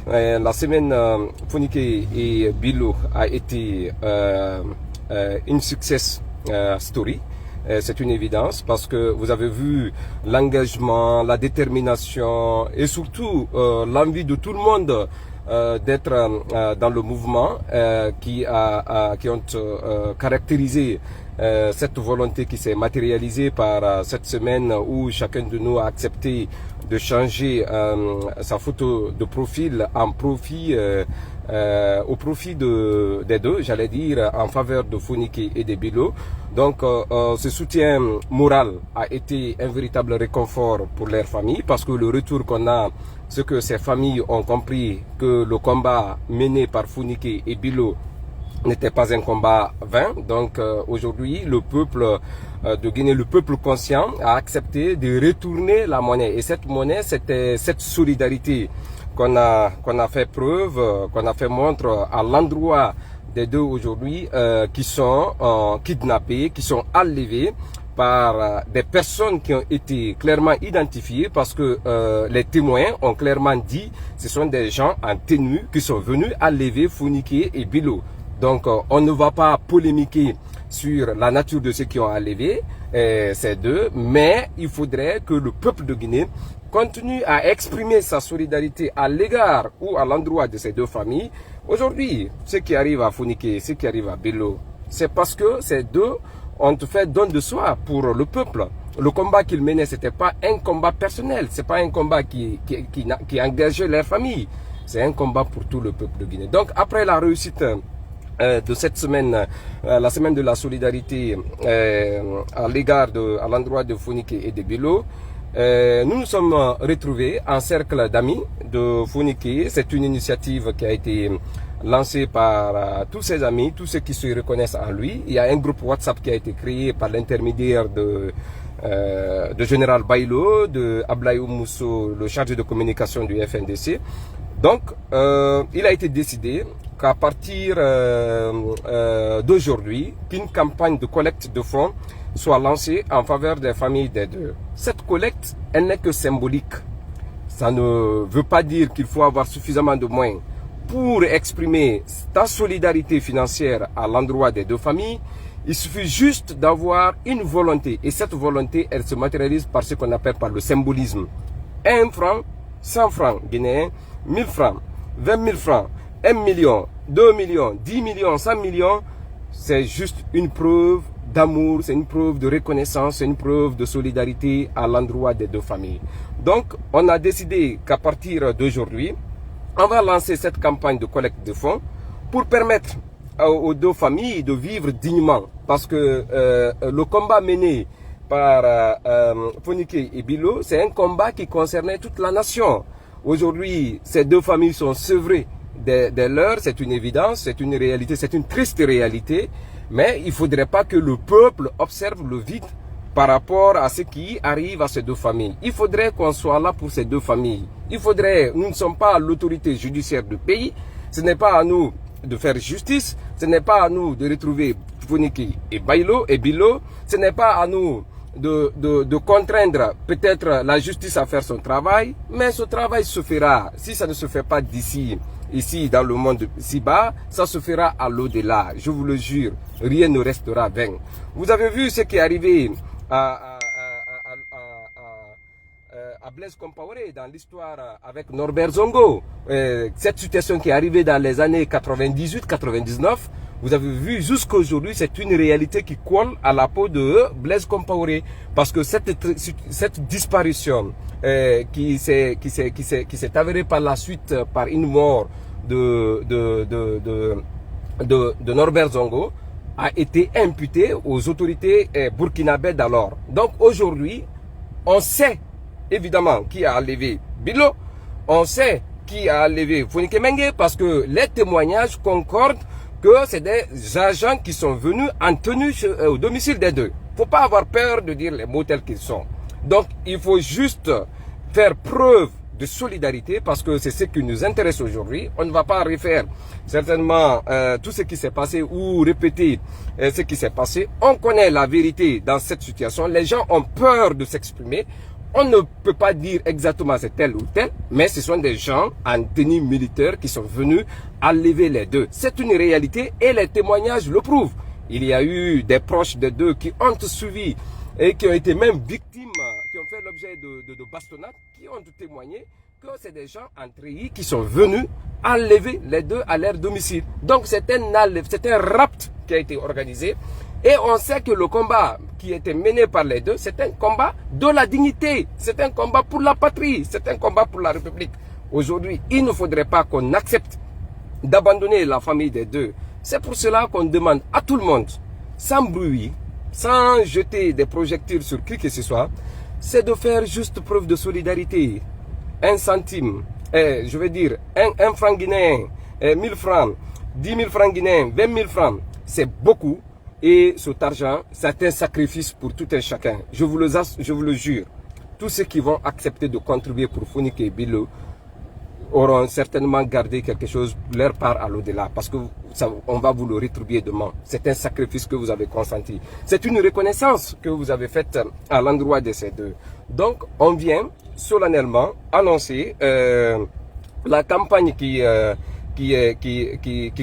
La semaine Fonike et Bilo a été une success story. C'est une évidence parce que vous avez vu l'engagement, la détermination et surtout l'envie de tout le monde d'être dans le mouvement qui ont caractérisé cette volonté qui s'est matérialisée par cette semaine où chacun de nous a accepté de changer sa photo de profil en profit au profit des deux, j'allais dire, en faveur de Fonike et de Bilo. Donc, ce soutien moral a été un véritable réconfort pour leurs familles parce que le retour qu'on a, c'est que ces familles ont compris que le combat mené par Fonike et Bilo n'était pas un combat vain. Donc, aujourd'hui, le peuple de Guinée, le peuple conscient, a accepté de retourner la monnaie. Et cette monnaie, c'était cette solidarité qu'on a fait preuve, qu'on a fait montre à l'endroit des deux aujourd'hui qui sont kidnappés, qui sont enlevés par des personnes qui ont été clairement identifiées parce que les témoins ont clairement dit ce sont des gens en tenue qui sont venus enlever Fonike et Bilo. Donc on ne va pas polémiquer sur la nature de ceux qui ont enlevé ces deux, mais il faudrait que le peuple de Guinée continue à exprimer sa solidarité à l'égard ou à l'endroit de ces deux familles. Aujourd'hui, ce qui arrive à Fonike, ce qui arrive à Bilo, c'est parce que ces deux ont fait don de soi pour le peuple. Le combat qu'ils menaient, c'était pas un combat personnel, c'est pas un combat qui engageait leur famille, c'est un combat pour tout le peuple de Guinée. Donc après la réussite de cette semaine, la semaine de la solidarité à l'endroit de Fonike et de Bilo, nous nous sommes retrouvés en cercle d'amis de Fonike. C'est une initiative qui a été lancée par tous ses amis, tous ceux qui se reconnaissent en lui. Il y a un groupe WhatsApp qui a été créé par l'intermédiaire de Général Bailo, de Ablaye Mousso, le chargé de communication du FNDC. Donc, il a été décidé qu'à partir d'aujourd'hui, qu'une campagne de collecte de fonds soit lancée en faveur des familles des deux. Cette collecte, elle n'est que symbolique. Ça ne veut pas dire qu'il faut avoir suffisamment de moyens pour exprimer ta solidarité financière à l'endroit des deux familles. Il suffit juste d'avoir une volonté. Et cette volonté, elle se matérialise par ce qu'on appelle par le symbolisme. 1 franc, 100 francs guinéens, 1000 francs, 20 000 francs, 1 million, 2 millions, 10 millions, 100 millions. C'est juste une preuve d'amour, c'est une preuve de reconnaissance, c'est une preuve de solidarité à l'endroit des deux familles. Donc, on a décidé qu'à partir d'aujourd'hui, on va lancer cette campagne de collecte de fonds pour permettre aux deux familles de vivre dignement. Parce que le combat mené par Fonike et Bilo, c'est un combat qui concernait toute la nation. Aujourd'hui, ces deux familles sont sevrées des leurs, c'est une évidence, c'est une réalité, c'est une triste réalité. Mais il ne faudrait pas que le peuple observe le vide par rapport à ce qui arrive à ces deux familles. Il faudrait qu'on soit là pour ces deux familles. Nous ne sommes pas l'autorité judiciaire du pays. Ce n'est pas à nous de faire justice. Ce n'est pas à nous de retrouver Fonike et Bilo. Ce n'est pas à nous de contraindre peut-être la justice à faire son travail. Mais ce travail se fera. Si ça ne se fait pas ici dans le monde ci-bas, ça se fera à l'au-delà. Je vous le jure, rien ne restera vain. Vous avez vu ce qui est arrivé à Blaise Compaoré dans l'histoire avec Norbert Zongo. Cette situation qui est arrivée dans les années 98-99, vous avez vu jusqu'aujourd'hui, c'est une réalité qui colle à la peau de Blaise Compaoré. Parce que cette disparition qui s'est avérée par la suite par une mort de Norbert Zongo a été imputée aux autorités burkinabées d'alors. Donc aujourd'hui, on sait évidemment qui a enlevé Bilo, on sait qui a enlevé Fonike Mengue parce que les témoignages concordent que c'est des agents qui sont venus en tenue au domicile des deux. Il ne faut pas avoir peur de dire les mots tels qu'ils sont. Donc il faut juste faire preuve de solidarité parce que c'est ce qui nous intéresse aujourd'hui. On ne va pas refaire certainement tout ce qui s'est passé ou répéter ce qui s'est passé. On connaît la vérité dans cette situation. Les gens ont peur de s'exprimer. On ne peut pas dire exactement c'est tel ou tel, mais ce sont des gens en tenue militaire qui sont venus enlever les deux. C'est une réalité et les témoignages le prouvent. Il y a eu des proches des deux qui ont suivi et qui ont été même victimes, qui ont fait l'objet de bastonnades, qui ont témoigné que c'est des gens en treillis qui sont venus enlever les deux à leur domicile. Donc c'est un rapt qui a été organisé. Et on sait que le combat qui était mené par les deux, c'est un combat de la dignité, c'est un combat pour la patrie, c'est un combat pour la République. Aujourd'hui, il ne faudrait pas qu'on accepte d'abandonner la famille des deux. C'est pour cela qu'on demande à tout le monde, sans bruit, sans jeter des projectiles sur qui que ce soit, c'est de faire juste preuve de solidarité. 1 centime, je veux dire 1 franc guinéen, 1000 francs, 10 000 francs guinéens, 20 000 francs, c'est beaucoup. Et cet argent, c'est un sacrifice pour tout un chacun. Je vous le jure. Tous ceux qui vont accepter de contribuer pour Founike Bilo auront certainement gardé quelque chose, leur part à l'au-delà. Parce que on va vous le rétribuer demain. C'est un sacrifice que vous avez consenti. C'est une reconnaissance que vous avez faite à l'endroit de ces deux. Donc, on vient solennellement annoncer la campagne qui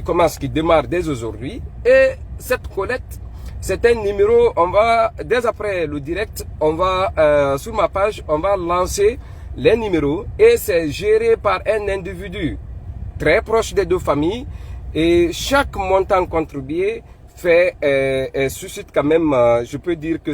commence, qui démarre dès aujourd'hui. Et cette collecte, c'est un numéro, on va, dès après le direct, on va, sur ma page, on va lancer les numéros et c'est géré par un individu très proche des deux familles et chaque montant contribué suscite quand même, je peux dire que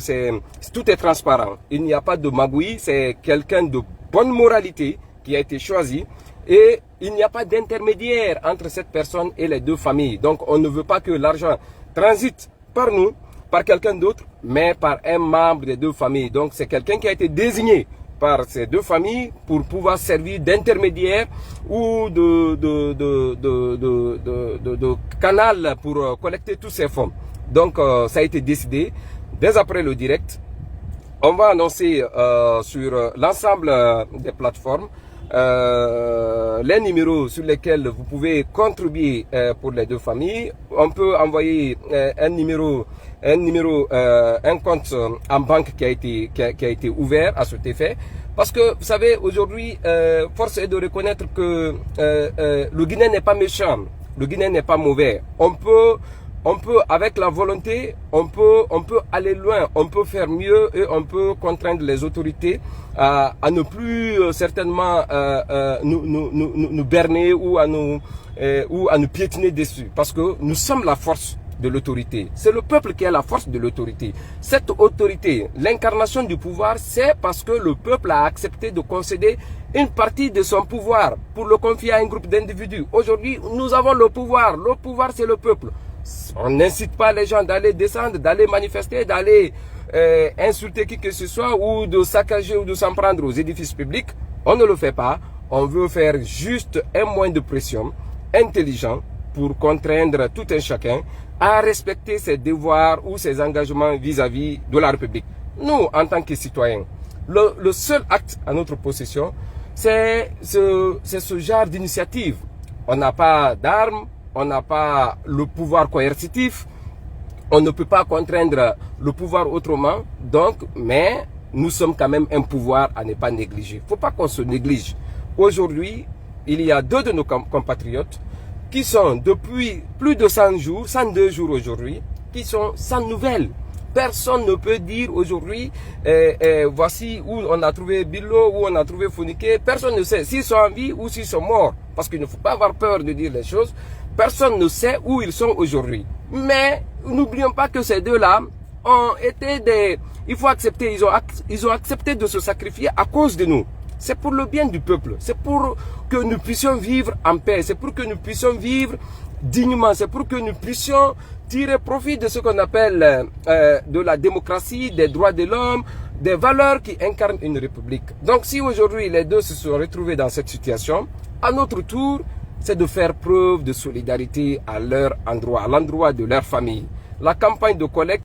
tout est transparent. Il n'y a pas de magouille, c'est quelqu'un de bonne moralité qui a été choisi. Et il n'y a pas d'intermédiaire entre cette personne et les deux familles. Donc on ne veut pas que l'argent transite par nous, par quelqu'un d'autre, mais par un membre des deux familles. Donc c'est quelqu'un qui a été désigné par ces deux familles pour pouvoir servir d'intermédiaire ou de canal pour collecter tous ces fonds. Donc ça a été décidé. Dès après le direct, on va annoncer sur l'ensemble des plateformes les numéros sur lesquels vous pouvez contribuer pour les deux familles. On peut envoyer un compte en banque qui a été ouvert à cet effet. Parce que vous savez, aujourd'hui, force est de reconnaître que le Guinéen n'est pas méchant, le Guinéen n'est pas mauvais. On peut, avec la volonté, on peut aller loin, on peut faire mieux et on peut contraindre les autorités à ne plus certainement nous berner ou à nous piétiner dessus. Parce que nous sommes la force de l'autorité. C'est le peuple qui a la force de l'autorité. Cette autorité, l'incarnation du pouvoir, c'est parce que le peuple a accepté de concéder une partie de son pouvoir pour le confier à un groupe d'individus. Aujourd'hui, nous avons le pouvoir. Le pouvoir, c'est le peuple. On n'incite pas les gens d'aller descendre, d'aller manifester, d'aller insulter qui que ce soit ou de saccager ou de s'en prendre aux édifices publics. On ne le fait pas. On veut faire juste un moyen de pression intelligent pour contraindre tout un chacun à respecter ses devoirs ou ses engagements vis-à-vis de la République. Nous, en tant que citoyens, le seul acte à notre possession, c'est ce genre d'initiative. On n'a pas d'armes, on n'a pas le pouvoir coercitif, on ne peut pas contraindre le pouvoir autrement, donc, mais nous sommes quand même un pouvoir à ne pas négliger. Il ne faut pas qu'on se néglige. Aujourd'hui, il y a deux de nos compatriotes qui sont depuis plus de 100 jours, 102 jours aujourd'hui, qui sont sans nouvelles. Personne ne peut dire aujourd'hui, voici où on a trouvé Bilo, où on a trouvé Founike. Personne ne sait s'ils sont en vie ou s'ils sont morts. Parce qu'il ne faut pas avoir peur de dire les choses. Personne ne sait où ils sont aujourd'hui. Mais n'oublions pas que ces deux-là ont été des... Il faut accepter, ils ont accepté de se sacrifier à cause de nous. C'est pour le bien du peuple. C'est pour que nous puissions vivre en paix. C'est pour que nous puissions vivre dignement. C'est pour que nous puissions tirer profit de ce qu'on appelle de la démocratie, des droits de l'homme, des valeurs qui incarnent une république. Donc si aujourd'hui les deux se sont retrouvés dans cette situation, à notre tour, c'est de faire preuve de solidarité à leur endroit, à l'endroit de leur famille. La campagne de collecte